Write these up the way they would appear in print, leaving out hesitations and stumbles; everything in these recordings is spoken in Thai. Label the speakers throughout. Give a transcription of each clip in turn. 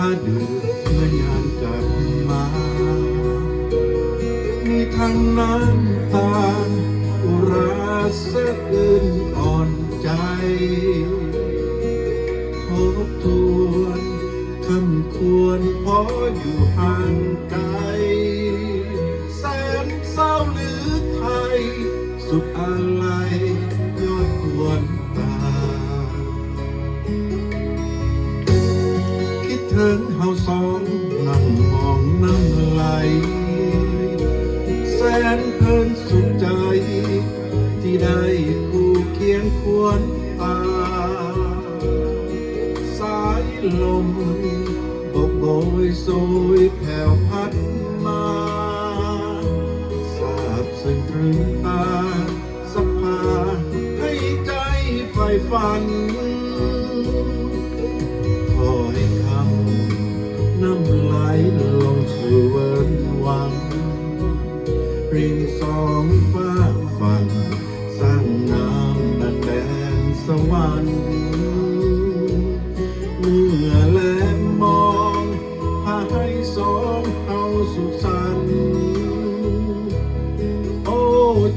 Speaker 1: าเดือเมื่อยามกลับมามีทั้งน้ำตาอุราสะอื่นอ่อนใจทบทวนคำควรพออยู่ห่างไกลแสนเศร้าหรือไทยสุดอะไรยอดควรตาคิดถึงเฮาสองนั่งมองน้ำไหลแสนเพลินสุขใจที่ได้คู่เคียงควรตาสายลมบกโบยโซยแผ่วพัดมาสาบซึ้งตรึงตาสภาให้ใจไฟฝันคอยคำน้ำไหลลงสู่เวิร์นวังริมสองฟ้าฝั่งสร้างน้ำดันแดนสวรรค์เมื่อแลมองพาให้สองเฮาสุขสันต์โอ้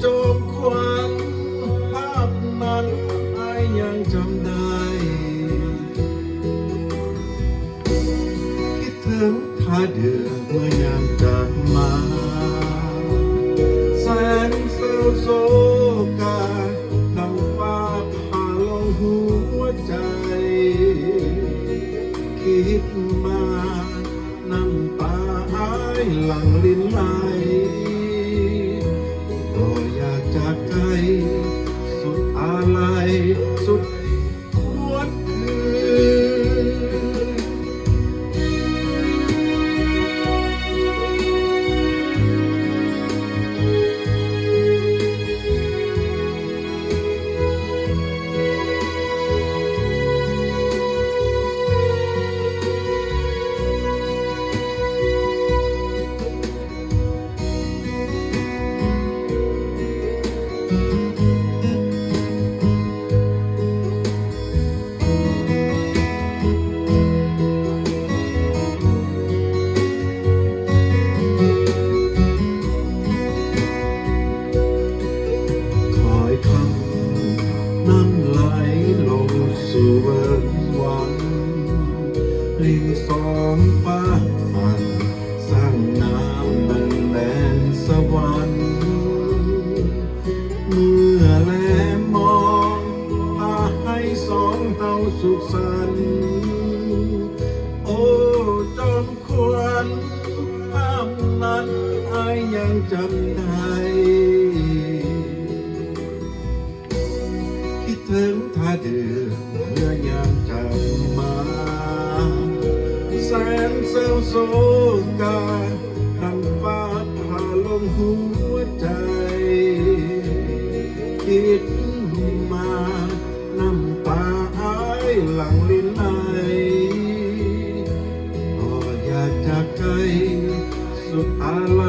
Speaker 1: จอมขวัญภาพนั้นอายยังจำได้คิดถึงท่าเดือเมื่อยามจากมาแสนเศร้าโศกาดังฟ้าผ่าลงหัวใจคิดมาน้ำตาอายหลั่งลิ้นไหลก็อยากจากไกลสุดอะไรสุดหวนคืนน้ำไหลลงสู่เวิร์นวังริมสองฟ้าฝั่งสร้างน้ำดันแดนสวรรค์เมื่อแลมองพาให้สองเฮาสุขสันต์โอ้จอมขวัญภาพนั้นอายยังจำได้คิดถึงท่าเดือเมื่อยามกลับมาแสนเศร้าโศกาดังฟ้าผ่าลงหัวใจคิดมาน้ำตาอายหลั่งลิ้นไหลพออยากจากไกลสุดอะไร